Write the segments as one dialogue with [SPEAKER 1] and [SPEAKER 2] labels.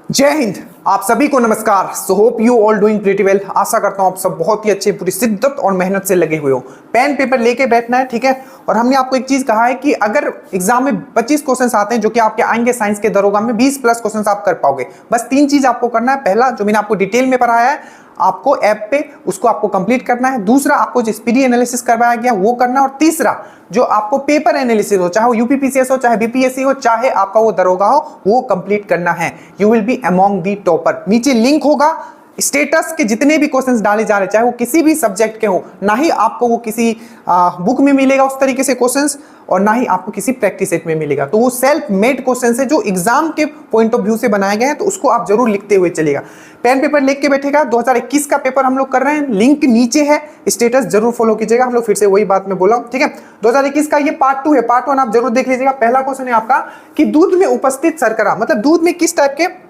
[SPEAKER 1] जय हिंद। आप सभी को नमस्कार। So hope you all doing pretty well. आशा करता हूं आप सब बहुत ही अच्छे पूरी शिद्दत और मेहनत से लगे हुए हो। पेन पेपर लेके बैठना है, ठीक है। और हमने आपको एक चीज कहा है कि अगर एग्जाम में 25 क्वेश्चंस आते हैं जो कि आपके आएंगे साइंस के दरोगा में 20 प्लस क्वेश्चंस आप कर पाओगे। बस 3 चीज आपको करना है। पहला, जो मैंने आपको डिटेल में पढ़ाया है आपको ऐप पे, उसको आपको कंप्लीट करना है। दूसरा, आपको जो स्पीडी एनालिसिस करवाया गया वो करना है। और तीसरा, जो आपको पेपर एनालिसिस हो, चाहे वो यूपीपीसीएस हो, चाहे बीपीएससी हो, चाहे आपका वो दरोगा हो, वो कंप्लीट करना है। You will be among the topper. नीचे लिंक होगा, स्टेटस के जितने भी क्वेश्चंस डाले जा रहे, चाहे वो किसी भी सब्जेक्ट के हो, ना ही आपको वो किसी बुक में मिलेगा उस तरीके से क्वेश्चंस, और ना ही आपको किसी प्रैक्टिस सेट में मिलेगा। तो वो सेल्फ मेड क्वेश्चंस है जो एग्जाम के पॉइंट ऑफ व्यू से बनाए गए हैं, तो उसको आप जरूर लिखते हुए चलेगा। पेन पेपर लेके के बैठेगा। 2021 का पेपर हम लोग कर रहे हैं, लिंक नीचे है, स्टेटस जरूर फॉलो कीजिएगा। हम लोग फिर से वही बात में बोला, ठीक है। 2021 का ये पार्ट 2 है। पार्ट 1 आप जरूर देख लीजिएगा। पहला क्वेश्चन है आपका कि दूध में उपस्थित शर्करा, मतलब दूध में किस टाइप के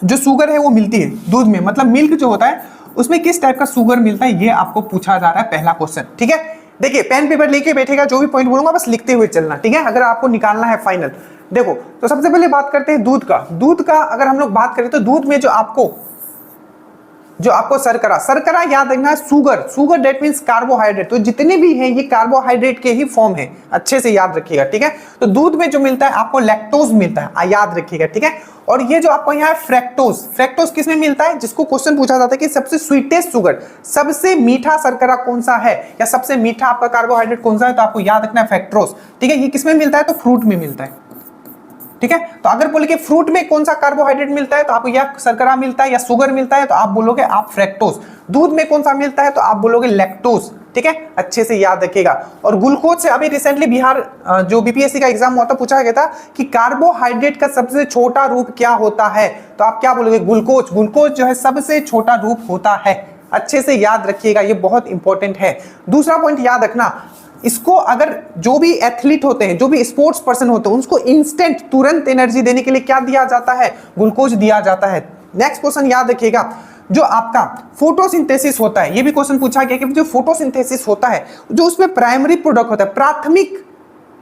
[SPEAKER 1] जो शुगर है वो मिलती है दूध में, मतलब मिल्क जो होता है उसमें किस टाइप का शुगर मिलता है, ये आपको पूछा जा रहा है पहला क्वेश्चन, ठीक है। देखिए, पेन पेपर लेके बैठेगा, जो भी पॉइंट बोलूंगा बस लिखते हुए चलना, ठीक है, अगर आपको निकालना है फाइनल। देखो, तो सबसे पहले बात करते हैं दूध का। दूध का अगर हम लोग बात करें तो दूध में जो आपको शर्करा याद रखना है। Sugar that means carbohydrate. तो जितने भी हैं ये कार्बोहाइड्रेट के ही फॉर्म है, अच्छे से याद रखिएगा, ठीक है। तो दूध में जो मिलता है आपको लैक्टोज मिलता है, याद रखिएगा, ठीक है। और ये जो आपको यहाँ है फ्रैक्टोज किस में मिलता है, जिसको क्वेश्चन पूछा जाता है कि सबसे स्वीटेस्ट शुगर, सबसे मीठा शर्करा कौन सा है, या सबसे मीठा आपका कार्बोहाइड्रेट कौन सा है, तो आपको याद रखना है फ्रैक्टोज, ठीक है। ये किस में मिलता है, तो फ्रूट में मिलता है, ठीक है। तो अगर बोले कि फ्रूट में कौन सा कार्बोहाइड्रेट मिलता है, तो आपको या शर्करा मिलता है या शुगर मिलता है, तो आप बोलोगे आप फ्रैक्टोज। दूध में कौन सा मिलता है, तो आप बोलोगे लैक्टोज, ठीक है, अच्छे से याद रखिएगा। और ग्लूकोज से अभी रिसेंटली बिहार जो बीपीएससी का एग्जाम हुआ था, पूछा गया था कि कार्बोहाइड्रेट का सबसे छोटा रूप क्या होता है, तो आप क्या बोलोगे, ग्लूकोज जो है सबसे छोटा रूप होता है। अच्छे से याद रखिएगा, ये बहुत इंपॉर्टेंट है। दूसरा पॉइंट याद रखना, इसको अगर जो भी एथलीट होते हैं, जो भी स्पोर्ट्स पर्सन होते हैं, उसको इंस्टेंट तुरंत एनर्जी देने के लिए क्या दिया जाता है, ग्लूकोज दिया जाता है। नेक्स्ट क्वेश्चन याद रखिएगा, जो आपका फोटोसिंथेसिस होता है, ये भी क्वेश्चन पूछा गया कि जो फोटोसिंथेसिस होता है, जो उसमें प्राइमरी प्रोडक्ट होता है, प्राथमिक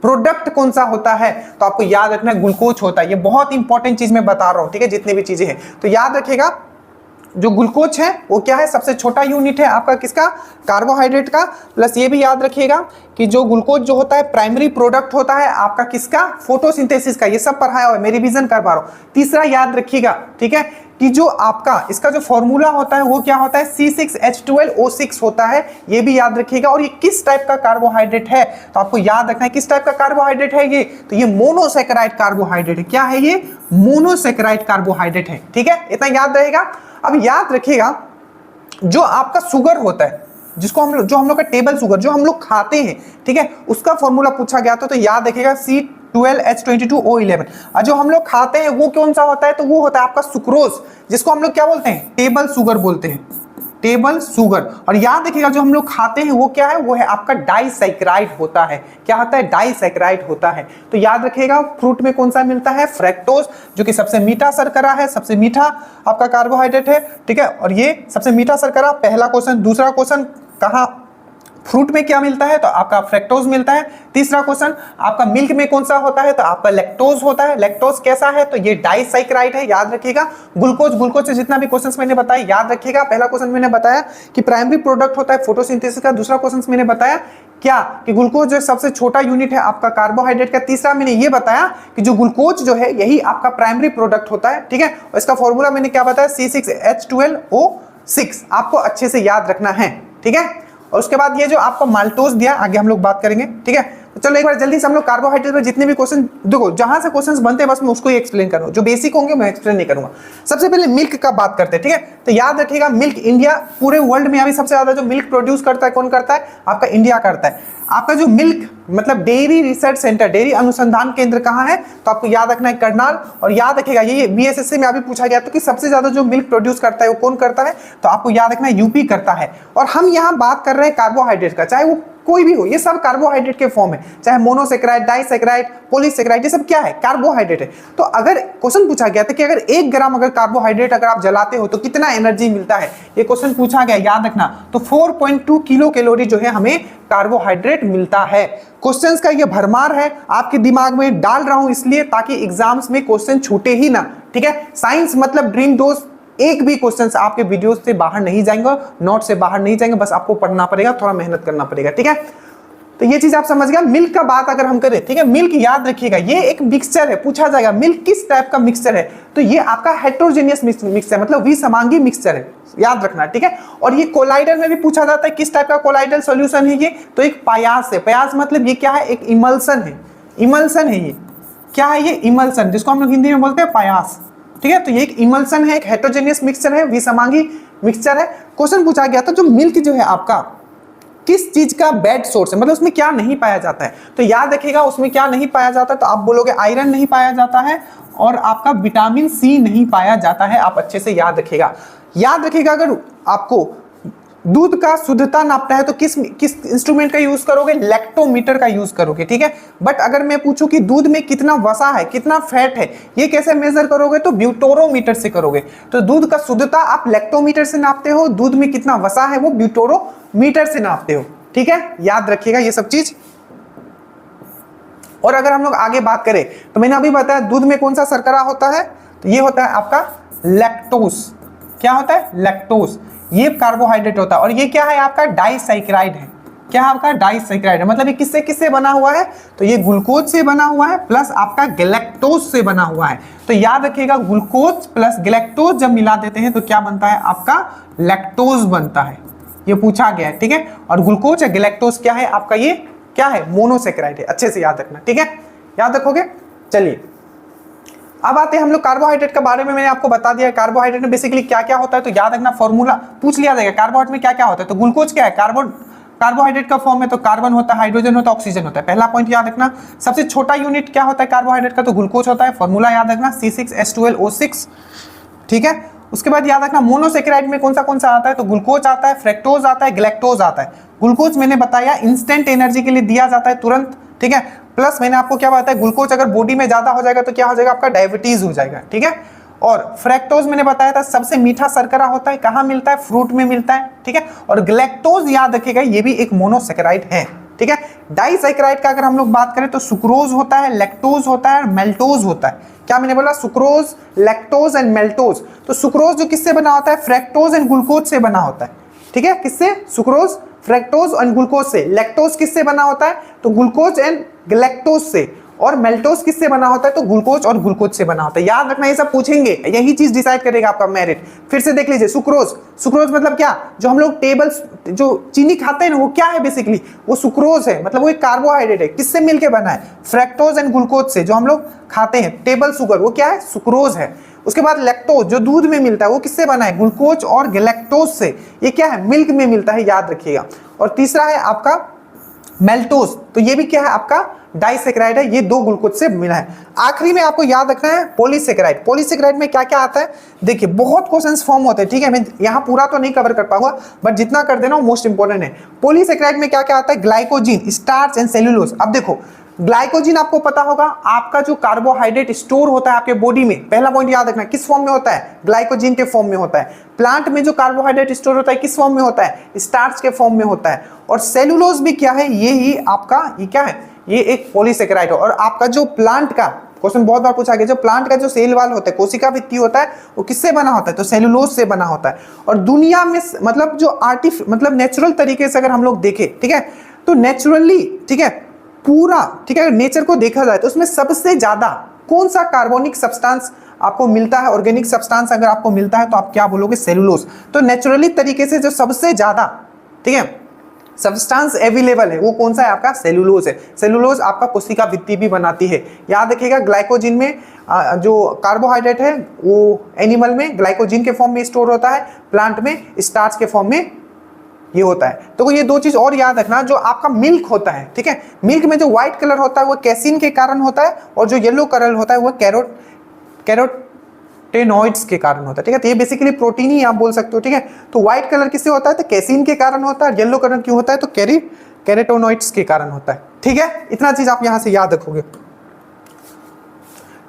[SPEAKER 1] प्रोडक्ट कौन सा होता है, तो आपको याद रखना है ग्लूकोज होता है। ये बहुत इंपॉर्टेंट चीज मैं बता रहा हूं, ठीक है, जितनी भी चीजें हैं तो याद रखिएगा। जो ग्लूकोज है वो क्या है, सबसे छोटा यूनिट है आपका किसका, कार्बोहाइड्रेट का। प्लस ये भी याद रखिएगा कि जो ग्लूकोज जो होता है प्राइमरी प्रोडक्ट होता है आपका किसका, फोटोसिंथेसिस का। ये सब पढ़ाया हुआ है, मैं रिवीजन कर पा रहा हूं। तीसरा याद रखिएगा, ठीक है, कि जो आपका इसका जो फॉर्मूला होता है वो क्या होता है, C6H12O6 होता है, ये भी याद रखिएगा। और ये किस टाइप का कार्बोहाइड्रेट है, तो आपको याद रखना है किस टाइप का कार्बोहाइड्रेट है ये, तो ये मोनोसैकेराइड कार्बोहाइड्रेट है। क्या है ये, मोनोसैकेराइड कार्बोहाइड्रेट है, ठीक है, इतना याद रहेगा। अब याद रखिएगा, जो आपका शुगर होता है, जिसको हम लोग का टेबल शुगर जो हम लोग खाते हैं, ठीक है, उसका फॉर्मूला पूछा गया था, तो याद रखिएगा C12H22O11। और जो हम लोग खाते हैं वो कौन सा होता है, तो वो होता है आपका सुक्रोज, जिसको हम लोग क्या बोलते हैं, टेबल शुगर बोलते हैं, टेबल शुगर। और याद रखिएगा जो हम लोग खाते हैं वो क्या है, वो है आपका डाइसैकेराइड होता है। क्या होता है, डाइसैकेराइड होता है। तो याद रखिएगा फ्रूट में कौन सा मिलता है, फ्रैक्टोज, जो कि सबसे मीठा शर्करा है, सबसे मीठा आपका कार्बोहाइड्रेट है, ठीक है। और ये सबसे मीठा शर्करा, पहला क्वेश्चन। दूसरा क्वेश्चन, कहाँ फ्रूट में क्या मिलता है, तो आपका फ्रैक्टोज मिलता है। तीसरा क्वेश्चन, आपका मिल्क में कौन सा होता है, तो आपका लैक्टोज होता है। लैक्टोज कैसा है, तो ये डाइसैकेराइड है, याद रखिएगा। ग्लूकोज से जितना भी क्वेश्चंस मैंने बताया याद रखिएगा। पहला क्वेश्चन मैंने बताया कि प्राइमरी प्रोडक्ट होता है फोटोसिंथेसिस का। दूसरा क्वेश्चन मैंने बताया क्या, कि ग्लूकोज जो सबसे छोटा यूनिट है आपका कार्बोहाइड्रेट का। तीसरा मैंने ये बताया कि जो ग्लूकोज जो है यही आपका प्राइमरी प्रोडक्ट होता है, ठीक है। और इसका फॉर्मूला मैंने क्या बताया, C6H12O6, आपको अच्छे से याद रखना है, ठीक है। और उसके बाद ये जो आपको माल्टोज दिया, आगे हम लोग बात करेंगे, ठीक है। तो चलो एक बार जल्दी से हम लोग कार्बोहाइड्रेट पर जितने भी क्वेश्चन, देखो जहां से क्वेश्चंस बनते हैं बस मैं उसको ही एक्सप्लेन करूंगा, जो बेसिक होंगे मैं एक्सप्लेन नहीं करूंगा। सबसे पहले मिल्क का बात करते हैं, ठीक है। तो याद रखिएगा, मिल्क इंडिया पूरे वर्ल्ड में अभी सबसे ज्यादा जो मिल्क प्रोड्यूस करता है, कौन करता है, आपका इंडिया करता है। आपका जो मिल्क मतलब डेयरी रिसर्च सेंटर, डेयरी अनुसंधान केंद्र कहाँ है, तो आपको याद रखना है करनाल। और याद रखिएगा ये बीएसएससी में अभी पूछा गया था कि सबसे ज्यादा जो मिल्क प्रोड्यूस करता है वो कौन करता है, तो आपको याद रखना है यूपी करता है। और हम यहाँ बात कर रहे हैं कार्बोहाइड्रेट का, चाहे वो कोई भी हो, ये सब कार्बोहाइड्रेट के फॉर्म है, चाहे मोनोसैकेराइड, डाइसैकेराइड, पॉलीसैकेराइड, ये सब क्या है, कार्बोहाइड्रेट है। तो अगर क्वेश्चन पूछा गया था कि अगर 1 ग्राम अगर कार्बोहाइड्रेट अगर आप जलाते हो तो कितना एनर्जी मिलता है, ये क्वेश्चन पूछा गया, याद रखना। तो 4.2 किलो कैलोरी जो है हमें कार्बोहाइड्रेट मिलता है। क्वेश्चंस का ये भरमार है, आपके दिमाग में डाल रहा हूं इसलिए ताकि एग्जाम्स में क्वेश्चन छूटे ही ना, ठीक है। साइंस मतलब ड्रीम दोस्त, एक भी क्वेश्चंस आपके वीडियो से बाहर नहीं जाएंगे, नोट से बाहर नहीं जाएंगे, बस आपको पढ़ना पड़ेगा, थोड़ा मेहनत करना पड़ेगा, ठीक है। तो ये चीज आप समझ गया। मिल्क का बात अगर हम करें, ठीक है, मिल्क याद रखिएगा ये एक मिक्सचर है, पूछा जाएगा मिल्क किस टाइप का मिक्सचर है, तो ये आपका हेट्रोजेनियस मिक्सचर मतलब विसमांगी मिक्सचर है, याद रखना, ठीक है। और ये कोलाइडल में भी पूछा जाता है किस टाइप का कोलाइडल सॉल्यूशन है ये, तो एक पायास है। पायास मतलब ये क्या है, एक इमल्सन है, इमल्सन है ये, क्या है ये, इमल्सन, जिसको हम लोग हिंदी में बोलते हैं पायास, ठीक है। तो ये एक इमल्सन है, एक हेट्रोजेनियस मिक्सचर है, विसमांगी मिक्सचर है। क्वेश्चन पूछा गया था जो मिल्क जो है आपका किस चीज का बेड सोर्स है, मतलब उसमें क्या नहीं पाया जाता है, तो याद रखिएगा उसमें क्या नहीं पाया जाता है, तो आप बोलोगे आयरन नहीं पाया जाता है और आपका विटामिन सी नहीं पाया जाता है। आप अच्छे से याद रखिएगा। याद रखिएगा अगर आपको दूध का शुद्धता नापना है तो किस इंस्ट्रूमेंट का यूज करोगे, लैक्टोमीटर का यूज करोगे, ठीक है। बट अगर मैं पूछूं कि दूध में कितना वसा है, कितना फैट है, ये कैसे मेजर करोगे, तो ब्यूटोरोमीटर से करोगे। तो दूध का शुद्धता आप लैक्टोमीटर से नापते हो, दूध में कितना वसा है वो ब्यूटोरोमीटर से नापते हो, ठीक है। याद रखिएगा ये सब चीज। और अगर हम लोग आगे बात करें तो मैंने अभी बताया दूध में कौन सा शर्करा होता है, तो ये होता है आपका लैक्टोज। क्या होता है, लैक्टोज, ये कार्बोहाइड्रेट होता है। और ये क्या है, आपका डाइसैकेराइड है। क्या है आपका, डाइसैकेराइड है, मतलब ये किससे किससे बना हुआ है, तो ये ग्लूकोज से बना हुआ है प्लस आपका गैलेक्टोज से बना हुआ है। तो याद रखिएगा ग्लूकोज प्लस गैलेक्टोज जब मिला देते हैं तो क्या बनता है, आपका लैक्टोज बनता है, ये पूछा गया है, ठीक है। और ग्लूकोज या गैलेक्टोज क्या है आपका, ये क्या है, मोनोसैकेराइड है, अच्छे से याद रखना, ठीक है, याद रखोगे। चलिए अब आते हैं हम लोग कार्बोहाइड्रेट के बारे में, मैंने आपको बता दिया कार्बोहाइड्रेट में बेसिकली क्या क्या होता है, तो याद रखना फॉर्मूला पूछ लिया जाएगा कार्बोहाइड्रेट में क्या क्या होता है। तो ग्लूकोज क्या है, कार्बोहाइड्रेट का फॉर्म है, तो कार्बन होता है, हाइड्रोजन होता है, ऑक्सीजन होता है। पहला पॉइंट याद रखना। सबसे छोटा यूनिट क्या होता है कार्बोहाइड्रेट का, तो ग्लूकोज होता है, फॉर्मूला याद रखना C6H12O6, ठीक है। उसके बाद याद रखना मोनोसैकेराइड में कौन सा आता है, तो ग्लूकोज आता है, फ्रक्टोज आता है, गैलेक्टोज आता है। ग्लूकोज मैंने बताया इंस्टेंट एनर्जी के लिए दिया जाता है तुरंत, ठीक है। प्लस मैंने आपको क्या बताया, ग्लूकोज अगर बॉडी में ज्यादा हो जाएगा तो क्या हो जाएगा, आपका डायबिटीज हो जाएगा, ठीक है। और फ्रक्टोज मैंने बताया था सबसे मीठा शर्करा होता है, कहां मिलता है, फ्रूट में मिलता है, ठीक है। और गैलेक्टोज याद रखिएगा ये भी एक मोनोसैकेराइड है, ठीक है। डाइसैकेराइड का अगर हम लोग बात करें तो सुक्रोज होता है, लैक्टोज होता है और मेल्टोज होता है। क्या मैंने बोला, सुक्रोज, लैक्टोज एंड मेल्टोज। तो सुक्रोज जो किससे बना होता है, फ्रक्टोज एंड ग्लूकोज से बना होता है, ठीक है। किससे, सुक्रोज, फ्रक्टोज एंड ग्लूकोज से। लैक्टोज किससे बना होता है, तो ग्लूकोज एंड गैलेक्टोज से। और मेल्टोज किससे बना होता है, तो ग्लूकोज और ग्लूकोज से बना होता है। याद रखना ये सब पूछेंगे, यही चीज डिसाइड करेगा आपका मेरिट। फिर से देख लीजिए, सुक्रोज, सुक्रोज मतलब क्या, जो हम लोग टेबल्स जो चीनी खाते हैं ना वो क्या है बेसिकली, वो सुक्रोज है, मतलब वो एक कार्बोहाइड्रेट है। किससे मिलके बना है, फ्रक्टोज एंड ग्लूकोज से। जो हम लोग खाते हैं टेबल शुगर वो क्या है, सुक्रोज है। उसके बाद लैक्टोज जो दूध में मिलता है वो किससे बना है, ग्लूकोज और गैलेक्टोज से। ये क्या है, मिल्क में मिलता है, याद रखिएगा। और तीसरा है आपका मेल्टोज, तो ये भी क्या है आपका डाइसैकेराइड है, ये दो ग्लूकोज से मिला है। आखिरी में आपको याद रखना है पॉलीसैकेराइड। पॉलीसैकेराइड में क्या क्या आता है, देखिए बहुत क्वेश्चंस फॉर्म होते हैं, ठीक है। मैं यहाँ पूरा तो नहीं कवर कर पाऊंगा बट जितना कर देना वो मोस्ट इंपोर्टेंट है। पॉलीसैकेराइड में क्या क्या आता है, ग्लाइकोजिन, स्टार्च एंड सेल्यूलोज। अब देखो ग्लाइकोजिन आपको पता होगा, आपका जो कार्बोहाइड्रेट स्टोर होता है आपके बॉडी में, पहला पॉइंट याद रखना, किस फॉर्म में होता है, ग्लाइकोजिन के फॉर्म में होता है। प्लांट में जो कार्बोहाइड्रेट स्टोर होता है किस फॉर्म में होता है, स्टार्च के फॉर्म में होता है। और सेलुलोज भी क्या है, ये ही आपका, ये क्या है, ये एक पॉलीसैकेराइड है। और आपका जो प्लांट का क्वेश्चन बहुत बार पूछा गया, जो प्लांट का जो सेल वाल होता है, कोशिका भित्ति होता है, वो किससे बना होता है, तो सेलुलोज से बना होता है। और दुनिया में मतलब जो मतलब नेचुरल तरीके से अगर हम लोग देखें, ठीक है, तो नेचुरली, ठीक है, पूरा, ठीक है, नेचर को देखा जाए तो उसमें सबसे ज्यादा कौन सा कार्बोनिक सब्सटेंस आपको मिलता है, ऑर्गेनिक सब्सटेंस अगर आपको मिलता है तो आप क्या बोलोगे, सेलुलोज। तो नेचुरली तरीके से जो सबसे ज्यादा, ठीक है, सब्सटेंस अवेलेबल है वो कौन सा है, आपका सेलुलोज है। सेलुलोज आपका कोशिका भित्ति भी बनाती है। याद रखिएगा ग्लाइकोजिन में जो कार्बोहाइड्रेट है वो एनिमल में ग्लाइकोजिन के फॉर्म में स्टोर होता है, प्लांट में स्टार्च के फॉर्म में ये होता है। तो ये दो चीज और याद रखना, जो आपका मिल्क होता है, ठीक है, मिल्क में जो व्हाइट कलर होता है वो कैसीन के कारण होता है, और जो येलो कलर होता है वो कैरोटेनॉइड्स के कारण होता है, ठीक है। तो ये बेसिकली प्रोटीन ही आप बोल सकते हो, ठीक है। तो व्हाइट कलर किससे होता है, तो कैसीन के कारण होता है। येलो कलर क्यों होता है, तो कैरोटेनॉइड्स के कारण होता है, ठीक है। इतना चीज आप यहां से याद रखोगे।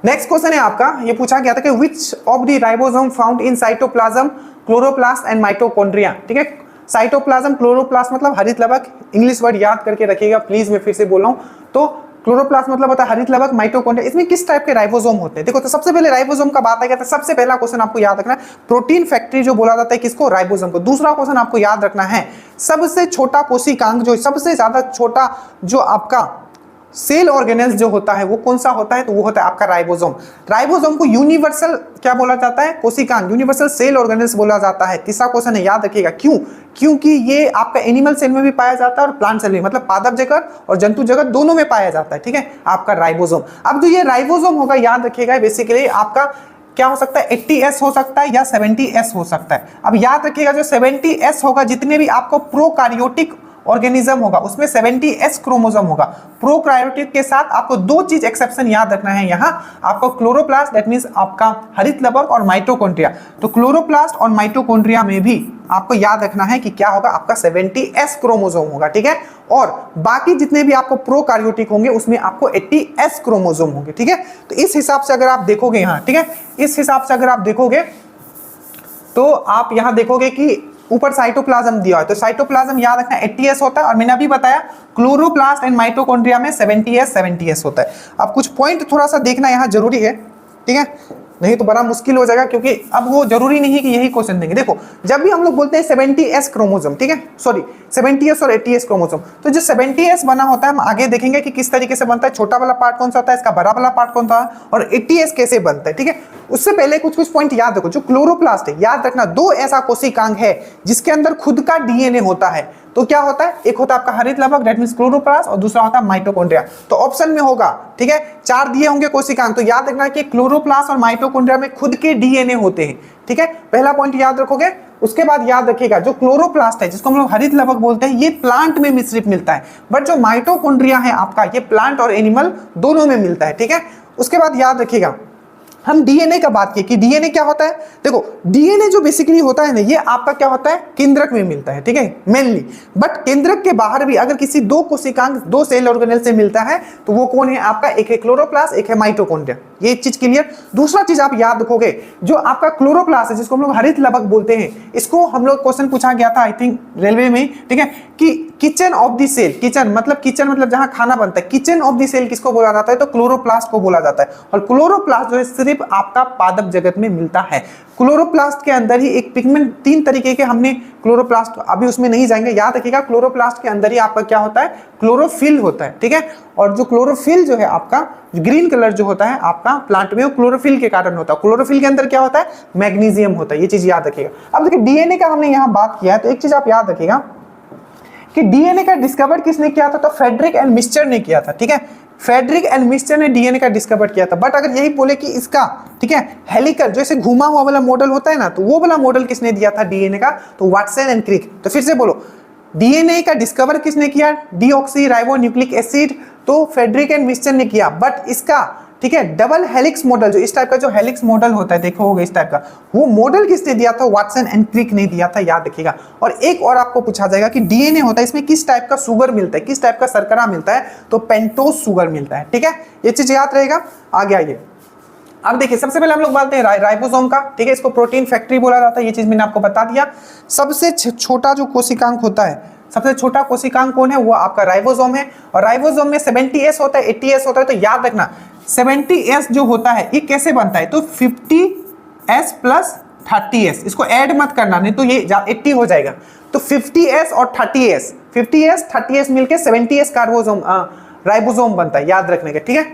[SPEAKER 1] नेक्स्ट क्वेश्चन है आपका, ये पूछा गया था कि which of the ribosome found in cytoplasm, chloroplast and mitochondria. ठीक है, साइटोप्लाज्म, क्लोरोप्लास्ट मतलब हरित लवक, इंग्लिश वर्ड याद करके रखिएगा प्लीज, मैं फिर से बोल रहा हूं। तो क्लोरोप्लास्ट मतलब होता है हरित लवक, माइटोकॉन्ड्रिया, इसमें किस टाइप के राइबोसोम होते हैं। देखो तो सबसे पहले राइबोसोम का बात आएगा तो सबसे पहला क्वेश्चन आपको याद रखना है प्रोटीन फैक्ट्री जो बोला जाता है किसको, राइबोसोम को। दूसरा क्वेश्चन आपको याद रखना है सबसे छोटा कोशिकांग, जो सबसे ज्यादा छोटा जो आपका सेल ऑर्गेनेल्स जो होता है वो कौन सा होता है, तो वो होता है आपका राइबोसोम। राइबोसोम को यूनिवर्सल क्या बोला जाता है, कोशिकांग, यूनिवर्सल सेल ऑर्गेनेल्स बोला जाता है। तीसरा क्वेश्चन है, याद रखिएगा क्यों, क्योंकि ये आपका एनिमल सेल में भी पाया जाता है और प्लांट सेल में, मतलब पादप जगत और जंतु जगत दोनों में पाया जाता है। ठीक है, आपका राइबोसोम। अब जो ये राइबोसोम होगा याद रखिएगा बेसिकली आपका क्या हो सकता है, 80S हो सकता है या 70S हो सकता है। अब याद रखिएगा जो 70S होगा, जितने भी आपको प्रोकार्योटिक ऑर्गेनिज्म होगा उसमें 70S क्रोमोसोम होगा। प्रोकार्योटिक के साथ आपको दो चीज एक्सेप्शन याद रखना है यहाँ, आपको क्लोरोप्लास्ट दैट मींस आपका हरित लवक और माइटोकॉन्ड्रिया। तो क्लोरोप्लास्ट और माइटोकॉन्ड्रिया में भी आपको याद रखना है कि क्या होगा, आपका 70S क्रोमोसोम होगा। ठीक है, और बाकी जितने भी आपको प्रोकार्योटिक होंगे उसमें आपको 80S क्रोमोसोम होंगे। ठीक है, तो इस हिसाब से अगर आप देखोगे यहाँ, ठीक है, इस हिसाब से अगर आप देखोगे तो आप यहाँ देखोगे कि ऊपर साइटोप्लाज्म दिया है, तो साइटोप्लाज्म याद रखना 80S होता है, और मैंने अभी बताया क्लोरोप्लास्ट एंड माइटोकॉन्ड्रिया में 70S होता है। अब कुछ पॉइंट थोड़ा सा देखना यहाँ जरूरी है, ठीक है, नहीं तो बड़ा मुश्किल हो जाएगा, क्योंकि अब वो जरूरी नहीं है कि यही क्वेश्चन देंगे। देखो जब भी हम लोग बोलते हैं 70S क्रोमोसोम, ठीक है, सॉरी 70S और 80S क्रोमोसोम, तो जो 70S बना होता है हम आगे देखेंगे कि किस तरीके से बनता है, छोटा वाला पार्ट कौन सा होता है, इसका बड़ा वाला पार्ट कौन सा है, और 80S कैसे बनता है। ठीक है, उससे पहले कुछ पॉइंट याद रखो। जो क्लोरोप्लास्ट है याद रखना, दो ऐसा कोशिकांग है जिसके अंदर खुद का डीएनए होता है। तो क्या होता है, एक होता है आपका हरित लवक दैट मींस क्लोरोप्लास्ट, और दूसरा होता है माइटोकॉन्ड्रिया। तो ऑप्शन में होगा, ठीक है, 4 दिए होंगे कोशिकांग, तो याद रखना कि क्लोरोप्लास्ट और माइटोकॉन्ड्रिया में खुद के डीएनए होते हैं। ठीक है, पहला पॉइंट याद रखोगे। उसके बाद याद रखिएगा जो क्लोरोप्लास्ट है जिसको हम लोग हरित लवक बोलते हैं, ये प्लांट में मिश्रित मिलता है, बट जो माइटोकॉन्ड्रिया है आपका, ये प्लांट और एनिमल दोनों में मिलता है। ठीक है, उसके बाद याद रखिएगा हम डीएनए का बात की कि डीएनए क्या होता है। देखो डीएनए जो बेसिकली होता है ना, ये आपका क्या होता है, केंद्रक में मिलता है। ठीक है, मेनली, बट केंद्रक के बाहर भी अगर किसी दो कोशिकांग, दो सेल ऑर्गेनेल से मिलता है तो वो कौन है आपका, एक है क्लोरोप्लास्ट, एक है माइटोकॉन्ड्रिया। ये चीज क्लियर। दूसरा चीज आप याद रखोगे, जो आपका क्लोरोप्लास्ट है जिसको हम लोग हरित लवक बोलते हैं, इसको हम लोग क्वेश्चन पूछा गया था आई थिंक रेलवे में, ठीक है, कि kitchen of the cell, kitchen मतलब जहां खाना बनता है, किचन ऑफ द सेल किसको बोला जाता है, तो क्लोरोप्लास्ट को बोला जाता है। और क्लोरोप्लास्ट जो है सिर्फ आपका पादप जगत में मिलता है। क्लोरोप्लास्ट के अंदर ही एक पिगमेंट, 3 तरीके के हमने क्लोरोप्लास्ट, अभी उसमें नहीं जाएंगे, याद रखिएगा क्लोरोप्लास्ट के अंदर ही आपका क्या होता है, क्लोरोफिल होता है। ठीक है, और जो क्लोरोफिल जो है आपका ग्रीन कलर जो होता है आपका प्लांट में, वो क्लोरोफिल के कारण होता है। क्लोरोफिल के अंदर क्या होता है, मैग्नीशियम होता है। ये चीज याद रखिएगा। अब देखिए डीएनए का हमने यहाँ बात किया है, तो एक चीज आप याद रखिएगा कि डीएनए का डिस्कवर किसने किया था, तो फ्रेडरिक एंड मिस्चर ने किया था। ठीक है, फ्रेडरिक एंड मिस्चर ने डीएनए का डिस्कवर किया था। बट अगर यही बोले कि इसका, ठीक है, हेलिकल जैसे घुमा हुआ वाला मॉडल होता है ना, तो वो वाला मॉडल किसने दिया था डीएनए का, तो वाटसन एंड क्रिक। तो फिर से बोलो, डीएनए का डिस्कवर किसने किया, डीऑक्सी राइबो न्यूक्लिक एसिड, तो फ्रेडरिक एंड मिस्चर ने किया। बट इसका, ठीक है, डबल हेलिक्स मॉडल, जो इस टाइप का जो हेलिक्स मॉडल होता है, देखो होगा इस टाइप का, वो मॉडल किसने दिया था, वाटसन एंड क्रिक ने दिया था, याद रखिएगा। और एक और आपको पूछा जाएगा कि डीएनए होता है, इसमें किस टाइप का शुगर मिलता है, किस टाइप का शर्करा मिलता है, तो पेंटोज शुगर मिलता है। ठीक है, ये चीज याद रहेगा। आगे आइए, अब देखिए सबसे पहले हम लोग बात हैं राइबोसोम का। ठीक है, इसको प्रोटीन फैक्ट्री बोला जाता है, ये चीज मैंने आपको बता दिया। सबसे छोटा जो कोशिकांग होता है, सबसे छोटा कोशिकांग कौन है, वो आपका राइबोसोम है। और राइबोसोम में 70S होता है, 80S होता है। तो याद रखना 70S जो होता है ये कैसे बनता है, तो 50S प्लस 30S, इसको ऐड मत करना नहीं तो ये 80 हो जाएगा। तो 50S और 30S, 50S 30S मिलके 70S कार्बोसोम राइबोसोम बनता है, याद रखने का। ठीक है,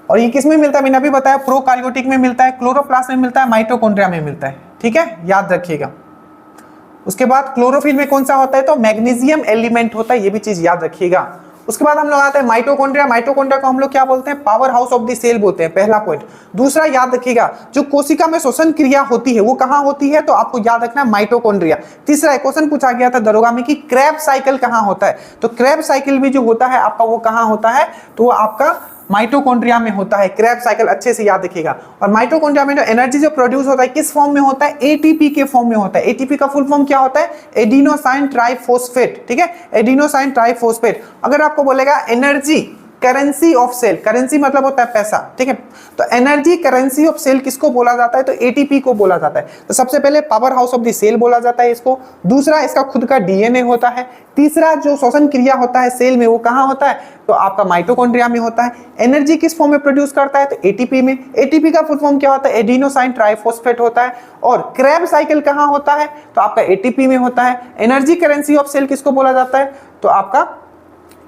[SPEAKER 1] और ये किस में मिलता है, मैंने अभी बताया प्रोकार्योटिक में मिलता है, क्लोरोप्लास्ट में मिलता है, माइटोकॉन्ड्रिया में मिलता है। ठीक है, याद रखिएगा। उसके बाद क्लोरोफिल में कौन सा होता है, तो मैग्नीशियम एलिमेंट होता है, ये भी चीज याद रखिएगा। उसके बाद हम लोग आते हैं माइटोकॉन्ड्रिया। माइटोकॉन्ड्रिया को हम लोग क्या बोलते हैं, powerhouse of the cell बोलते हैं, पहला पॉइंट। दूसरा याद रखिएगा, जो कोशिका में श्वसन क्रिया होती है वो कहां होती है, तो आपको याद रखना है माइटोकॉन्ड्रिया। तीसरा क्वेश्चन पूछा गया था दरोगा में कि क्रैब साइकिल कहां होता है, तो क्रैब साइकिल भी जो होता है आपका वो कहां होता है, तो वो आपका माइटोकॉन्ड्रिया में होता है। क्रैब साइकिल अच्छे से याद रखिएगा। और माइटोकॉन्ड्रिया में जो एनर्जी जो प्रोड्यूस होता है किस फॉर्म में होता है, एटीपी के फॉर्म में होता है। एटीपी का फुल फॉर्म क्या होता है, एडिनोसाइन ट्राइफॉस्फेट। ठीक है, एडिनोसाइन ट्राइफॉस्फेट। अगर आपको बोलेगा energy currency of cell, currency मतलब होता है पैसा, ठीक है। तो एनर्जी करेंसी ऑफ सेल किसको बोला जाता है, तो एटीपी को बोला जाता है। तो सबसे पहले powerhouse of the cell बोला जाता है इसको। दूसरा इसका खुद का डीएनए होता है। तीसरा जो श्वसन क्रिया होता है सेल में वो कहाँ होता है, तो आपका माइटोकॉन्ड्रिया में होता है। एनर्जी किस फॉर्म में प्रोड्यूस करता है, तो एटीपी में। एटीपी का फुल फॉर्म क्या होता है, एडिनोसाइन ट्राइफॉस्फेट होता है। और क्रैब साइकिल कहाँ होता है, तो आपका एटीपी में होता है। एनर्जी करेंसी ऑफ सेल किसको बोला जाता है, तो आपका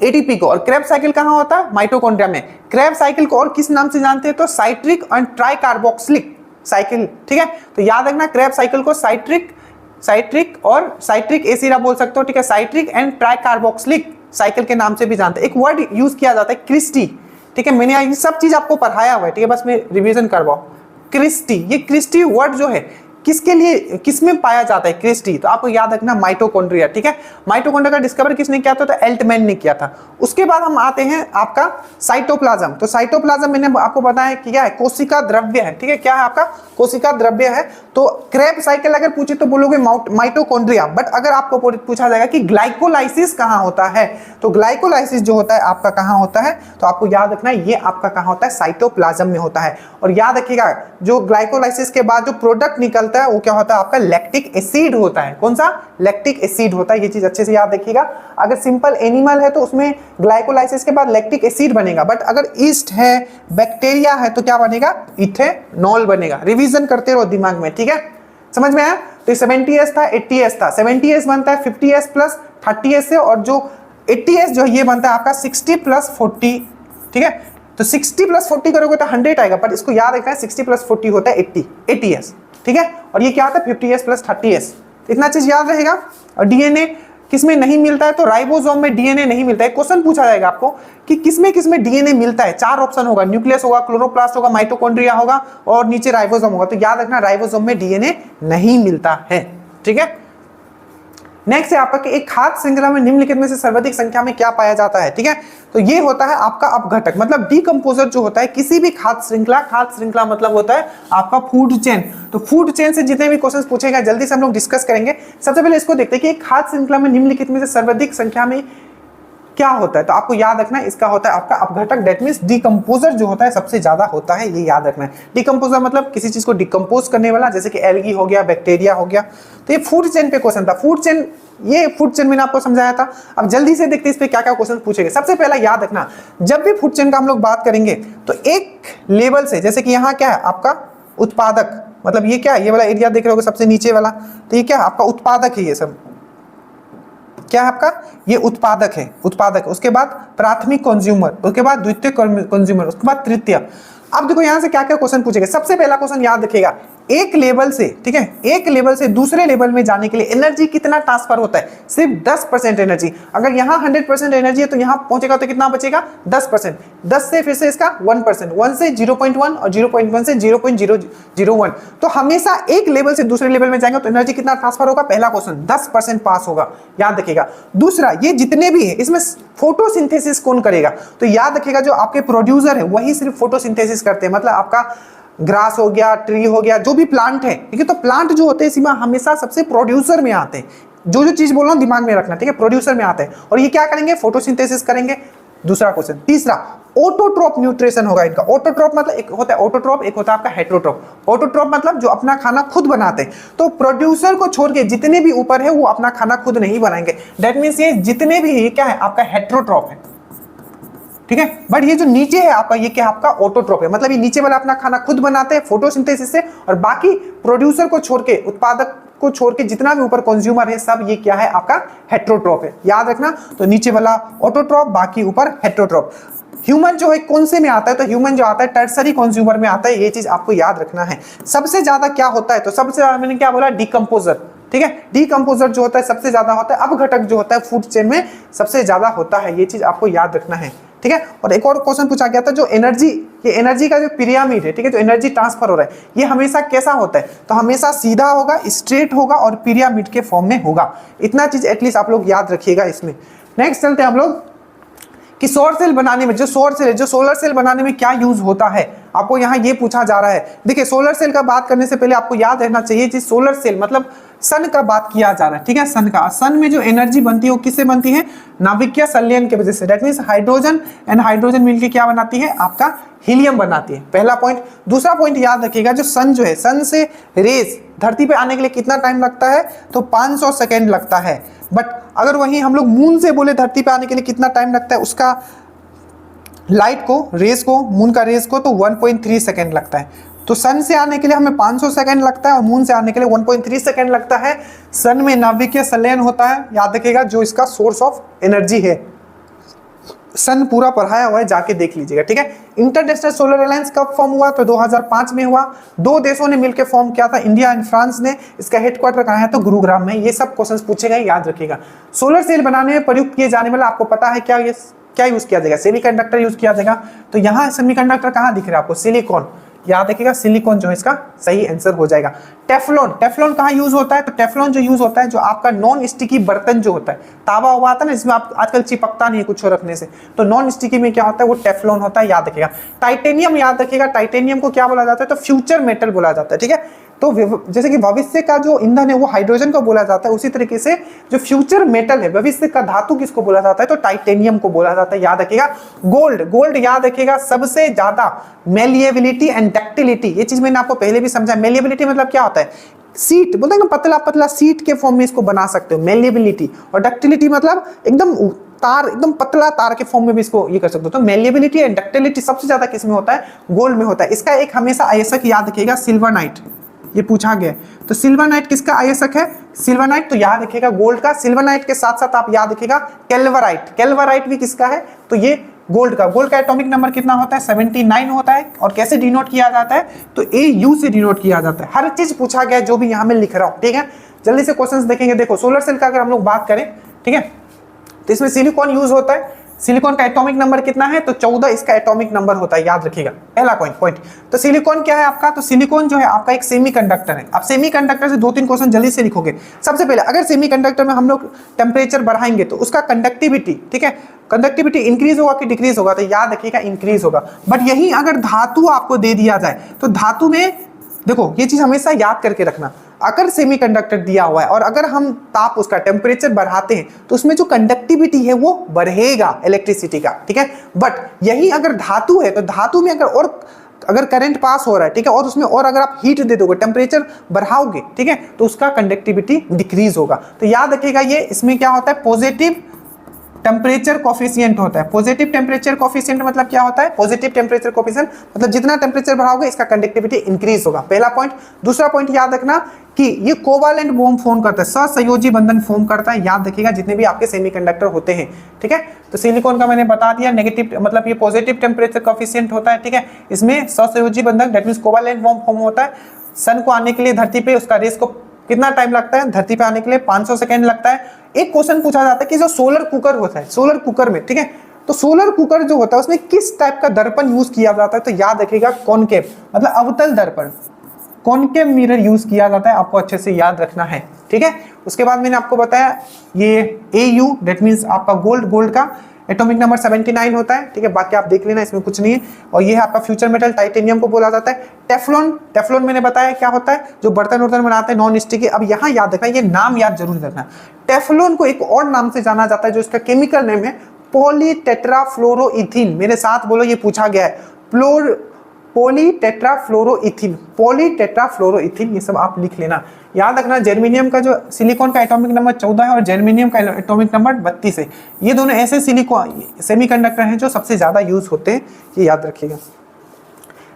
[SPEAKER 1] एटीपी को। और क्रैब साइकिल कहाँ होता है, माइटोकॉन्ड्रिया में। क्रैब साइकिल को और किस नाम से जानते हैं, तो साइट्रिक एंड ट्राइकार्बोक्सिलिक साइकिल, ठीक है। तो याद रखना क्रैब साइकिल को साइट्रिक और साइट्रिक एसिड आप बोल सकते हो, ठीक है। साइट्रिक एंड ट्राइकार्बोक्सिलिक साइकिल के नाम से भी जानते हैं। एक वर्ड यूज किया जाता है क्रिस्टी, ठीक है। मैंने ये सब चीज आपको पढ़ाया हुआ है, ठीक है, बस मैं रिवीजन करवाओ। क्रिस्टी, ये क्रिस्टी वर्ड जो है किसके लिए, किसमें पाया जाता है क्रिस्टी, तो आपको याद रखना माइटोकॉन्ड्रिया, ठीक है। माइटोकॉन्ड्रिया का डिस्कवर किसने किया था, तो एल्टमैन ने किया था। उसके बाद हम आते हैं आपका साइटोप्लाज्म। तो साइटोप्लाज्म मैंने आपको बताया कि क्या है, कोशिका द्रव्य है, ठीक है। क्या है आपका, कोशिका द्रव्य है। तो क्रैब साइकिल अगर पूछे तो बोलोगे माइटोकॉन्ड्रिया, बट अगर आपको पूछा जाएगा कि ग्लाइकोलाइसिस कहाँ होता है, तो ग्लाइकोलाइसिस जो होता है आपका कहाँ होता है, तो आपको याद रखना है ये आपका कहाँ होता है, साइटोप्लाज्म में होता है। और याद रखिएगा जो ग्लाइकोलाइसिस के बाद जो प्रोडक्ट निकलता है वो क्या होता है, आपका लैक्टिक एसिड होता है। कौन सा, लैक्टिक एसिड होता है। ये चीज अच्छे से याद रखिएगा। अगर सिंपल एनिमल है तो उसमें ग्लाइकोलाइसिस के बाद लैक्टिक एसिड बनेगा, बट अगर ईस्ट है, बैक्टीरिया है, तो क्या बनेगा, इथेनॉल बनेगा। रिवीजन करते रहो दिमाग में, ठीक है, समझ में आया। तो 70S था, 80S था। 70S बनता है 50S प्लस 30S से, और जो 80S जो ये बनता है आपका 60 प्लस 40, ठीक है। तो 60 प्लस 40 करोगे तो 100 आएगा, पर इसको याद रखना है 60 प्लस 40 होता है 80S, ठीक है। और ये क्या होता है 50S प्लस 30S, इतना चीज याद रहेगा। और डीएनए किसमें नहीं मिलता है, तो राइबोसोम में डीएनए नहीं मिलता है। क्वेश्चन पूछा जाएगा आपको कि किसमें डीएनए मिलता है, 4 ऑप्शन होगा, न्यूक्लियस होगा, क्लोरोप्लास्ट होगा, माइटोकॉन्ड्रिया होगा और नीचे राइबोसोम होगा। तो याद रखना राइबोसोम में डीएनए नहीं मिलता है, ठीक है। नेक्स्ट है आपका कि एक खाद्य श्रृंखला में निम्नलिखित में से सर्वाधिक संख्या में क्या पाया जाता है, ठीक है। तो ये होता है आपका अपघटक, मतलब डीकंपोजर जो होता है किसी भी खाद्य श्रृंखला मतलब होता है आपका फूड चेन। तो फूड चेन से जितने भी क्वेश्चंस पूछेगा जल्दी से हम लोग डिस्कस करेंगे। सबसे पहले इसको देखते हैं कि एक खाद्य श्रृंखला में निम्नलिखित में से सर्वाधिक संख्या में क्या होता है, तो आपको याद रखना है इसका होता है आपका अपघटक, दैट मींस डीकंपोजर जो होता है सबसे ज्यादा होता है, ये याद रखना है। डीकंपोजर मतलब किसी चीज को डिकंपोज करने वाला, जैसे कि एल्गी हो गया, बैक्टीरिया हो गया। तो ये फूड चेन पे क्वेश्चन था। फूड चेन, ये फूड चेन मैंने आपको समझाया था। अब जल्दी से देखते हैं इस पे क्या क्या क्वेश्चन पूछेंगे। सबसे पहला याद रखना, जब भी फूड चेन का हम लोग बात करेंगे तो एक लेवल से, जैसे कि यहाँ क्या है आपका उत्पादक, मतलब ये क्या है, ये वाला एरिया देख रहे हो सबसे नीचे वाला, तो ये क्या है आपका उत्पादक है। ये सब क्या है आपका, ये उत्पादक है, उत्पादक। उसके बाद प्राथमिक कंज्यूमर, उसके बाद द्वितीय कंज्यूमर, उसके बाद तृतीय। अब देखो यहां से क्या क्या क्वेश्चन पूछेगा। सबसे पहला क्वेश्चन याद रखिएगा, एक लेवल से, ठीक है, एक लेवल से दूसरे लेवल में जाने के लिए एनर्जी कितना ट्रांसफर होता है, सिर्फ 10% एनर्जी। अगर यहाँ 100% एनर्जी है तो यहाँ पहुंचेगा तो कितना बचेगा, 10%। 10 से फिर से इसका 1%, 1 से 0.1 और 0.1 से 0.001। तो हमेशा एक लेवल से दूसरे लेवल में जाएंगे तो एनर्जी कितना ट्रांसफर होगा, पहला क्वेश्चन 10% पास होगा, याद रखिएगा। दूसरा, ये जितने भी है इसमें फोटोसिंथेसिस कौन करेगा, तो याद रखिएगा जो आपके प्रोड्यूसर है वही सिर्फ फोटोसिंथेसिस करते हैं। मतलब आपका ग्रास हो गया, ट्री हो गया, जो भी प्लांट है, ठीक है। तो प्लांट जो होते हैं सीमा हमेशा सबसे प्रोड्यूसर में आते हैं। जो चीज बोल रहा हूं दिमाग में रखना, ठीक है, प्रोड्यूसर में आते हैं। और ये क्या करेंगे, फोटोसिंथेसिस करेंगे। दूसरा क्वेश्चन। तीसरा, ऑटोट्रॉप न्यूट्रिशन होगा इनका। ऑटोट्रॉप मतलब एक होता है ऑटोट्रॉप, एक होता है आपका हेटेरोट्रॉप। ऑटोट्रॉप मतलब जो अपना खाना खुद बनाते हैं। तो प्रोड्यूसर को छोड़ के जितने भी ऊपर है वो अपना खाना खुद नहीं बनाएंगे, दैट मींस ये जितने भी, ये क्या है आपका हेटेरोट्रॉप है, ठीक है। बट ये जो नीचे है आपका, ये क्या आपका ऑटोट्रॉप है, मतलब ये नीचे वाला अपना खाना खुद बनाते हैं फोटोसिंथेसिस से, और बाकी प्रोड्यूसर को छोड़ के, उत्पादक को छोड़ के जितना भी ऊपर कंज्यूमर है सब ये क्या है आपका हेटेरोट्रॉप है, याद रखना। तो नीचे वाला ऑटोट्रॉप, बाकी ऊपर हेटेरोट्रॉप। ह्यूमन जो है कौन से में आता है, तो ह्यूमन जो आता है टर्सरी कंज्यूमर में आता है, ये चीज आपको याद रखना है। सबसे ज्यादा क्या होता है, तो सबसे ज्यादा मैंने क्या बोला, डीकंपोजर, ठीक है। डीकंपोजर जो होता है सबसे ज्यादा होता है, अपघटक जो होता है फूड चेन में सबसे ज्यादा होता है, ये चीज आपको याद रखना है, ठीक है। और एक और क्वेश्चन पूछा गया था, जो एनर्जी, ये एनर्जी का जो पिरामिड है, ठीक है, जो एनर्जी ट्रांसफर हो रहा है ये हमेशा कैसा होता है, तो हमेशा सीधा होगा, स्ट्रेट होगा और पिरामिड के फॉर्म में होगा। इतना चीज एटलीस्ट आप लोग याद रखिएगा इसमें। नेक्स्ट चलते हैं हम लोग कि सौर सेल बनाने में, जो सौर सेल है, जो सोलर सेल बनाने में क्या यूज होता है, आपको यहाँ ये पूछा जा रहा है। देखिए सोलर सेल का बात करने से पहले आपको याद रहना चाहिए कि सोलर सेल मतलब सन का बात किया जा रहा है, ठीक है, सन का। सन में जो एनर्जी बनती है वो किससे बनती है, नाभिकीय संलयन की वजह से। That means hydrogen and hydrogen मिलकर क्या बनाती है, आपका हीलियम बनाती है, पहला पॉइंट। दूसरा पॉइंट याद रखिएगा, जो सन जो है, सन से रेज धरती पे आने के लिए कितना टाइम लगता है, तो 500 सेकेंड लगता है। बट अगर वहीं हम लोग मून से बोले धरती पे आने के लिए कितना टाइम लगता है, उसका लाइट को, रेस को, मून का रेस को, तो 1.3 सेकेंड लगता है। तो सन से आने के लिए हमें 500 सेकेंड लगता है और मून से आने के लिए 1.3 सेकेंड लगता है। सन में नाभिकीय संलयन होता है, याद रखिएगा, जो इसका सोर्स ऑफ एनर्जी है। सन पूरा पढ़ाया हुआ है, जाके देख लीजिएगा, ठीक है। इंटरनेशनल सोलर अलायंस कब फॉर्म हुआ, तो 2005 में हुआ। 2 देशों ने मिलकर फॉर्म किया था, इंडिया एंड फ्रांस ने। इसका हेडक्वार्टर कहाँ है, तो गुरुग्राम में। ये सब क्वेश्चंस पूछे गए, याद रखिएगा। सोलर सेल बनाने में प्रयुक्त किए जाने वाला, आपको पता है क्या, ये क्या यूज किया जाएगा, सेमीकंडक्टर यूज किया जाएगा। तो यहाँ सेमीकंडक्टर कहाँ दिख रहा है आपको, सिलिकॉन, याद रखिएगा, सिलिकॉन जो है इसका सही आंसर हो जाएगा। टेफ्लॉन, टेफ्लॉन कहाँ यूज होता है, तो टेफ्लॉन जो यूज होता है, जो आपका नॉन स्टिकी बर्तन जो होता है, तावा हुआ आता है ना, जिसमें आप आजकल चिपकता नहीं है कुछ रखने से, तो नॉन स्टिकी में क्या होता है, वो टेफ्लॉन होता है, याद रखिएगा। टाइटेनियम, याद रखिएगा, टाइटेनियम को क्या बोला जाता है, तो फ्यूचर मेटल बोला जाता है, ठीक है। तो जैसे कि भविष्य का जो ईंधन है वो हाइड्रोजन को बोला जाता है, उसी तरीके से जो फ्यूचर मेटल है, भविष्य का धातु किसको बोला जाता है, तो टाइटेनियम को बोला जाता है, याद रखिएगा। गोल्ड, गोल्ड याद रखिएगा, सबसे ज्यादा मेलिएबिलिटी एंड डक्टिलिटी, ये चीज मैंने आपको पहले भी समझा। मेलिएबिलिटी मतलब क्या होता है, सीट बोलते हैं ना, पतला पतला सीट के फॉर्म में इसको बना सकते हो, मेलिएबिलिटी। और डक्टिलिटी मतलब एकदम तार, एकदम पतला तार के फॉर्म में भी इसको ये कर सकते हो। तो मेलिएबिलिटी एंड डक्टिलिटी सबसे ज्यादा किस में होता है, गोल्ड में होता है। इसका एक हमेशा आयसक याद रखिएगा, सिल्वरनाइट, ये पूछा गया। तो सिल्वरनाइट किसका आयसक है, सिल्वरनाइट, तो याद रखिएगा गोल्ड का। सिल्वरनाइट के साथ साथ आप याद रखिएगा कैल्वराइट, कैल्वराइट भी किसका है, तो ये गोल्ड का। गोल्ड का एटॉमिक नंबर कितना होता है, 79 होता है। और कैसे डिनोट किया जाता है, तो AU से डिनोट किया जाता है। हर चीज पूछा गया जो भी यहाँ में लिख रहा हूँ, ठीक है। जल्दी से क्वेश्चंस देखेंगे। देखो सोलर सेल का अगर हम लोग बात करें, ठीक है, तो इसमें सिलिकॉन यूज होता है। सिलिकॉन का एटॉमिक नंबर कितना है, तो 14 इसका एटॉमिक नंबर होता है, याद रखिएगा, पहला पॉइंट। तो सिलिकॉन क्या है आपका, तो सिलिकॉन जो है आपका एक सेमीकंडक्टर है। अब सेमीकंडक्टर से 2-3 क्वेश्चन जल्दी से लिखोगे। सबसे पहले अगर सेमीकंडक्टर में हम लोग टेम्परेचर बढ़ाएंगे तो उसका कंडक्टिविटी, ठीक है, कंडक्टिविटी इंक्रीज होगा कि डिक्रीज होगा, तो याद रखिएगा इंक्रीज होगा। बट यही अगर धातु आपको दे दिया जाए, तो धातु में देखो ये चीज हमेशा याद करके रखना, अगर सेमीकंडक्टर दिया हुआ है और अगर हम ताप, उसका टेम्परेचर बढ़ाते हैं, तो उसमें जो कंडक्टिविटी है वो बढ़ेगा इलेक्ट्रिसिटी का, ठीक है। बट यही अगर धातु है, तो धातु में अगर करंट पास हो रहा है, ठीक है, और उसमें और अगर आप हीट दे दोगे, टेम्परेचर बढ़ाओगे, ठीक है, तो उसका कंडक्टिविटी डिक्रीज होगा। तो याद रखिएगा, ये इसमें क्या होता है, पॉजिटिव टेम्परेचर कोफिशिएंट होता है। पॉजिटिव टेम्परेचर कोफिशिएंट मतलब क्या होता है, पॉजिटिव टेम्परेचर कोफिशिएंट मतलब जितना टेम्परेचर बढ़ाओगे इसका कंडक्टिविटी इंक्रीज होगा, पहला पॉइंट। दूसरा पॉइंट याद रखना कि ये कोवालेंट बॉन्ड फॉर्म करता है, सहसंयोजी बंधन फॉर्म करता है, याद रखिएगा, जितने भी आपके सेमीकंडक्टर होते हैं, ठीक है। तो सिलिकॉन का मैंने बता दिया, नेगेटिव मतलब ये पॉजिटिव टेम्परेचर कोफिशिएंट होता है, ठीक है। इसमें सहसंयोजी बंधन that means covalent bond form होता है। सन को आने के लिए धरती पे उसका रेस को कितना टाइम लगता है, धरती पे आने के लिए 500 सेकेंड लगता है। एक क्वेश्चन पूछा जाता है कि जो सोलर कुकर होता है, सोलर कुकर में, ठीक है, तो सोलर कुकर जो होता है उसमें किस टाइप का दर्पण यूज किया जाता है, तो याद रखिएगा कॉनकेव मतलब अवतल दर्पण, कॉनकेव मिरर यूज किया जाता है, आपको अच्छे से याद रखना है, ठीक है। उसके बाद मैंने आपको बताया ये AU दैट मींस आपका गोल्ड का एटॉमिक नंबर 79 होता है, ठीक है, बाकी आप देख लेना, इसमें कुछ नहीं है। और ये है आपका फ्यूचर मेटल, टाइटेनियम को बोला जाता है। टेफ्लॉन, टेफ्लॉन मैंने बताया क्या होता है, जो बर्तन वर्तन बनाते हैं नॉन स्टिकी। अब यहाँ याद रखना, ये नाम याद जरूर रखना, टेफ्लॉन को एक और नाम से जाना जाता है, जो इसका केमिकल नेम है पॉलीटेट्राफ्लोरोइथीन। मेरे साथ बोलो, ये पूछा गया है, पॉलीटेट्राफ्लोरोइथीन, पॉलीटेट्राफ्लोरोइथीन, ये सब आप लिख लेना, याद रखना। जर्मेनियम का जो सिलिकॉन का एटॉमिक नंबर 14 है और जर्मेनियम का एटॉमिक नंबर 32 है। ये दोनों ऐसे सिलिकॉन सेमीकंडक्टर हैं जो सबसे ज्यादा यूज होते हैं, ये याद रखिएगा।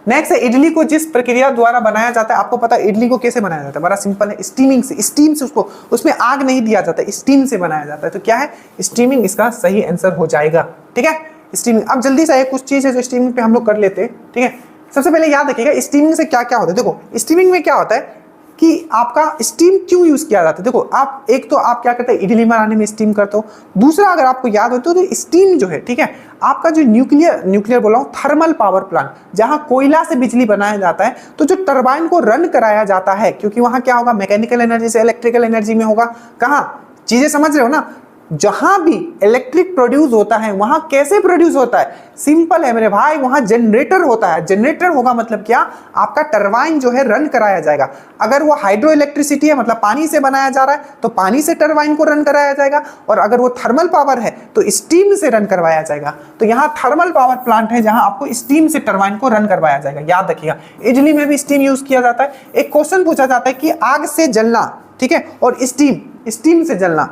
[SPEAKER 1] नेक्स्ट है इडली को जिस प्रक्रिया द्वारा बनाया जाता है, आपको पता है इडली को कैसे बनाया जाता है, बड़ा सिंपल है, स्टीमिंग से। स्टीम से उसको, उसमें आग नहीं दिया जाता, स्टीम से बनाया जाता है। तो क्या है, स्टीमिंग इसका सही आंसर हो जाएगा, ठीक है, स्टीमिंग। अब जल्दी से कुछ चीज है जो स्टीमिंग पे हम लोग कर लेते हैं, ठीक है। सबसे पहले याद रखिएगा स्टीमिंग से क्या क्या होता है। देखो स्टीमिंग में क्या होता है कि आपका स्टीम क्यों यूज किया जाता है। देखो आप एक तो आप क्या करते हैं, इडली बनाने में स्टीम करते हो। दूसरा अगर आपको याद हो तो स्टीम जो है, ठीक है, आपका जो न्यूक्लियर बोला हूं, थर्मल पावर प्लांट, जहां कोयला से बिजली बनाया जाता है, तो जो टरबाइन को रन कराया जाता है, क्योंकि वहां क्या होगा, मैकेनिकल एनर्जी से इलेक्ट्रिकल एनर्जी में होगा। कहाँ चीजें समझ रहे हो ना, जहां भी इलेक्ट्रिक प्रोड्यूस होता है वहां कैसे प्रोड्यूस होता है? सिंपल है मेरे भाई, वहां जनरेटर होता है। जनरेटर होगा मतलब क्या? आपका टरबाइन जो है रन कराया जाएगा। अगर वो हाइड्रो इलेक्ट्रिसिटी है मतलब पानी से बनाया जा रहा है तो पानी से टरबाइन को रन कराया जाएगा, और अगर वो थर्मल पावर है तो स्टीम से रन करवाया जाएगा। तो यहाँ थर्मल पावर प्लांट है जहां आपको स्टीम से टरबाइन को रन करवाया जाएगा, याद रखिएगा। इडली में भी स्टीम यूज किया जाता है। एक क्वेश्चन पूछा जाता है कि आग से जलना, ठीक है, और स्टीम से जलना,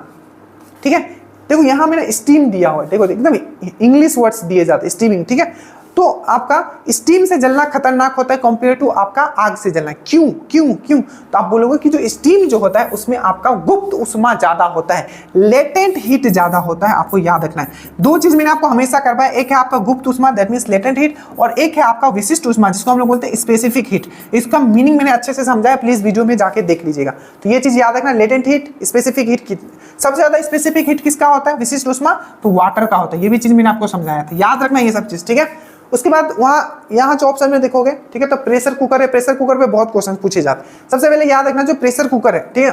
[SPEAKER 1] ठीक है। देखो यहां मैंने स्टीम दिया हुआ है, देखो एकदम इंग्लिश वर्ड्स दिए जाते हैं, स्टीमिंग, ठीक है। तो आपका स्टीम से जलना खतरनाक होता है कंपेयर टू आपका आग से जलना। क्यों क्यों क्यों? तो आप बोलोगे कि जो स्टीम जो होता है उसमें आपका गुप्त उष्मा ज्यादा होता है, लेटेंट हीट ज्यादा होता है। आपको याद रखना है, दो चीज मैंने आपको हमेशा करवाया, एक है आपका गुप्त उष्मा दैट मींस लेटेंट हीट, और एक है आपका विशिष्ट उष्मा जिसको हम लोग बोलते हैं स्पेसिफिक हीट। इसका मीनिंग मैंने अच्छे से समझाया, प्लीज वीडियो में जाके देख लीजिएगा। तो ये चीज याद रखना, लेटेंट हीट, स्पेसिफिक हीट की सबसे ज्यादा स्पेसिफिक हीट किसका होता है? विशिष्ट उष्मा, तो वाटर का होता है। ये भी चीज मैंने आपको समझाया था, याद रखना ये सब चीज, ठीक है। उसके बाद वहां यहाँ जो ऑप्शन में देखोगे, ठीक है, तो प्रेशर कुकर है। प्रेशर कुकर पे बहुत क्वेश्चन पूछे जाते हैं। सबसे पहले याद रखना जो प्रेशर कुकर है, ठीक है,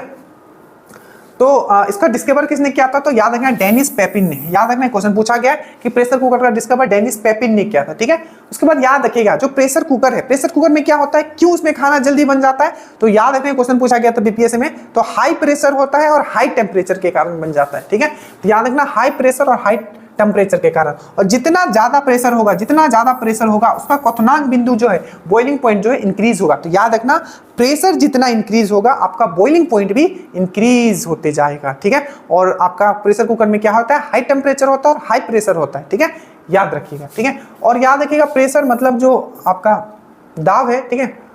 [SPEAKER 1] तो इसका डिस्कवर किसने किया था? तो याद रखना डेनिस पेपिन ने। याद रखना क्वेश्चन पूछा गया है कि प्रेशर कुकर का डिस्कवर डेनिस पेपिन ने किया था, ठीक है। उसके बाद याद रखिएगा जो प्रेशर कुकर है, प्रेशर कुकर में क्या होता है, क्यों उसमें खाना जल्दी बन जाता है? तो याद रखना क्वेश्चन पूछा गया था बीपीएससी में, तो हाई प्रेशर होता है और हाई टेम्परेचर के कारण बन जाता है, ठीक है। तो याद रखना हाई प्रेशर और हाई टेम्परेचर के कारण, और जितना ज्यादा प्रेशर होगा उसका क्वथनांक बिंदु जो है, बॉइलिंग पॉइंट जो है इंक्रीज होगा। तो याद रखना प्रेशर जितना इंक्रीज होगा आपका बॉइलिंग पॉइंट भी इंक्रीज होते जाएगा, ठीक है। और आपका प्रेशर कुकर में क्या होता है? हाई टेम्परेचर होता है और हाई प्रेशर होता है, ठीक है, याद रखिएगा, ठीक है। और याद रखिएगा प्रेशर मतलब जो आपका दाब है, ठीक है,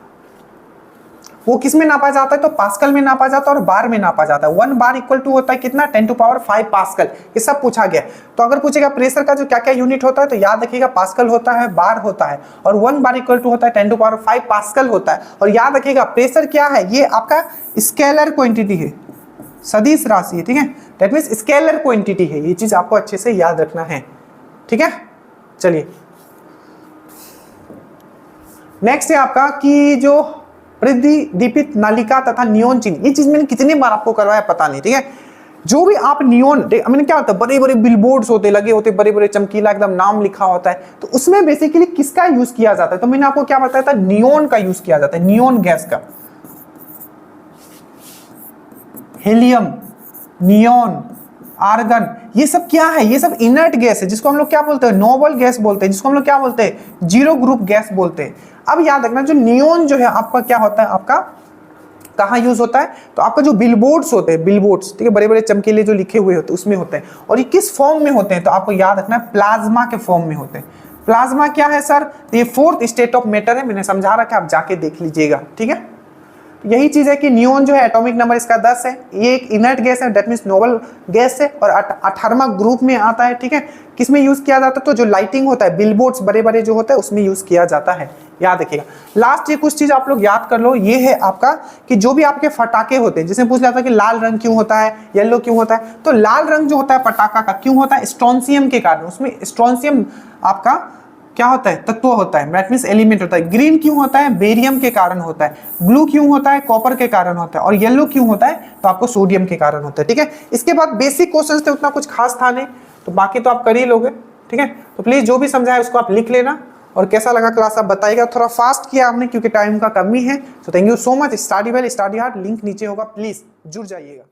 [SPEAKER 1] वो किस में नापा जाता है? तो पास्कल में नापा जाता है और बार में नापा जाता है। 1 बार इक्वल टू होता है कितना? 10⁵ पास्कल। ये सब पूछा गया। तो अगर पूछेगा प्रेशर का जो क्या क्या यूनिट होता है, तो याद रखिएगा पास्कल होता है, बार होता है, और 1 बार इक्वल टू होता है 10⁵ पास्कल होता है। और याद रखिएगा प्रेशर क्या है? ये आपका स्केलर क्वांटिटी है, सदिश राशि है, ठीक है, दैट मींस स्केलर क्वांटिटी है। ये चीज आपको अच्छे से याद रखना है, ठीक है। चलिए नेक्स्ट है आपका कि जो वृद्धि दीपित नालिका तथा नियोन चिन्ह। ये चीज मैंने कितने बार आपको करवाया पता नहीं, ठीक है। जो भी आप नियोन, मैंने क्या होता है, बड़े बड़े बिलबोर्ड्स होते लगे होते, बड़े बड़े चमकीला एकदम नाम लिखा होता है, तो उसमें बेसिकली किसका यूज किया जाता है? तो मैंने आपको क्या बताया था? नियोन का यूज किया जाता है, नियोन गैस का। हीलियम, नियोन, आर्गन, ये सब क्या है? ये सब इनर्ट गैस है जिसको हम लोग क्या बोलते हैं? नोबल गैस बोलते हैं, जिसको हम लोग क्या बोलते हैं? जीरो ग्रुप गैस बोलते हैं। अब याद रखना जो नियोन जो है आपका क्या होता है, आपका कहाँ यूज होता है? तो आपका जो बिलबोर्ड्स होते हैं, बिलबोर्ड्स, ठीक है, बड़े बड़े चमकीले जो लिखे हुए होते हैं उसमें होते हैं। और ये किस फॉर्म में होते हैं? तो आपको याद रखना है प्लाज्मा के फॉर्म में होते हैं। प्लाज्मा क्या है सर? तो ये 4th स्टेट ऑफ मैटर है, मैंने समझा रखा है, आप जाके देख लीजिएगा, ठीक है। यही चीज है कि नियोन जो है एटॉमिक नंबर इसका 10 है, ये एक इनर्ट गैस है, दैट मींस नोबल गैस है, और 18वां ग्रुप में आता है, ठीक है। किसमें यूज किया जाता है? तो जो लाइटिंग होता है, बिलबोर्ड्स बड़े बड़े जो होता है उसमें यूज किया जाता है, याद रखिएगा। लास्ट ये कुछ चीज आप लोग याद कर लो, ये है आपका कि जो भी आपके फटाके होते हैं, जिसमें पूछ जाता है कि लाल रंग क्यों होता है, येलो क्यों होता है, तो लाल रंग जो होता है पटाखा का क्यों होता है? स्ट्रोंसियम के कारण। उसमें स्ट्रोंसियम आपका क्या होता है? तत्व होता है, दैट मींस एलिमेंट होता है। ग्रीन क्यों होता है? बेरियम के कारण होता है। ब्लू क्यों होता है? कॉपर के कारण होता है। और येलो क्यों होता है? तो आपको सोडियम के कारण होता है, ठीक है। इसके बाद बेसिक क्वेश्चंस थे, उतना कुछ खास था नहीं, तो बाकी तो आप कर ही लोगे, ठीक है। तो प्लीज जो भी समझाए उसको आप लिख लेना, और कैसा लगा क्लास आप बताइएगा। थोड़ा फास्ट किया हमने क्योंकि टाइम का कमी है। तो thank you so much. Study well study hard, link नीचे होगा, प्लीज जुड़ जाइएगा।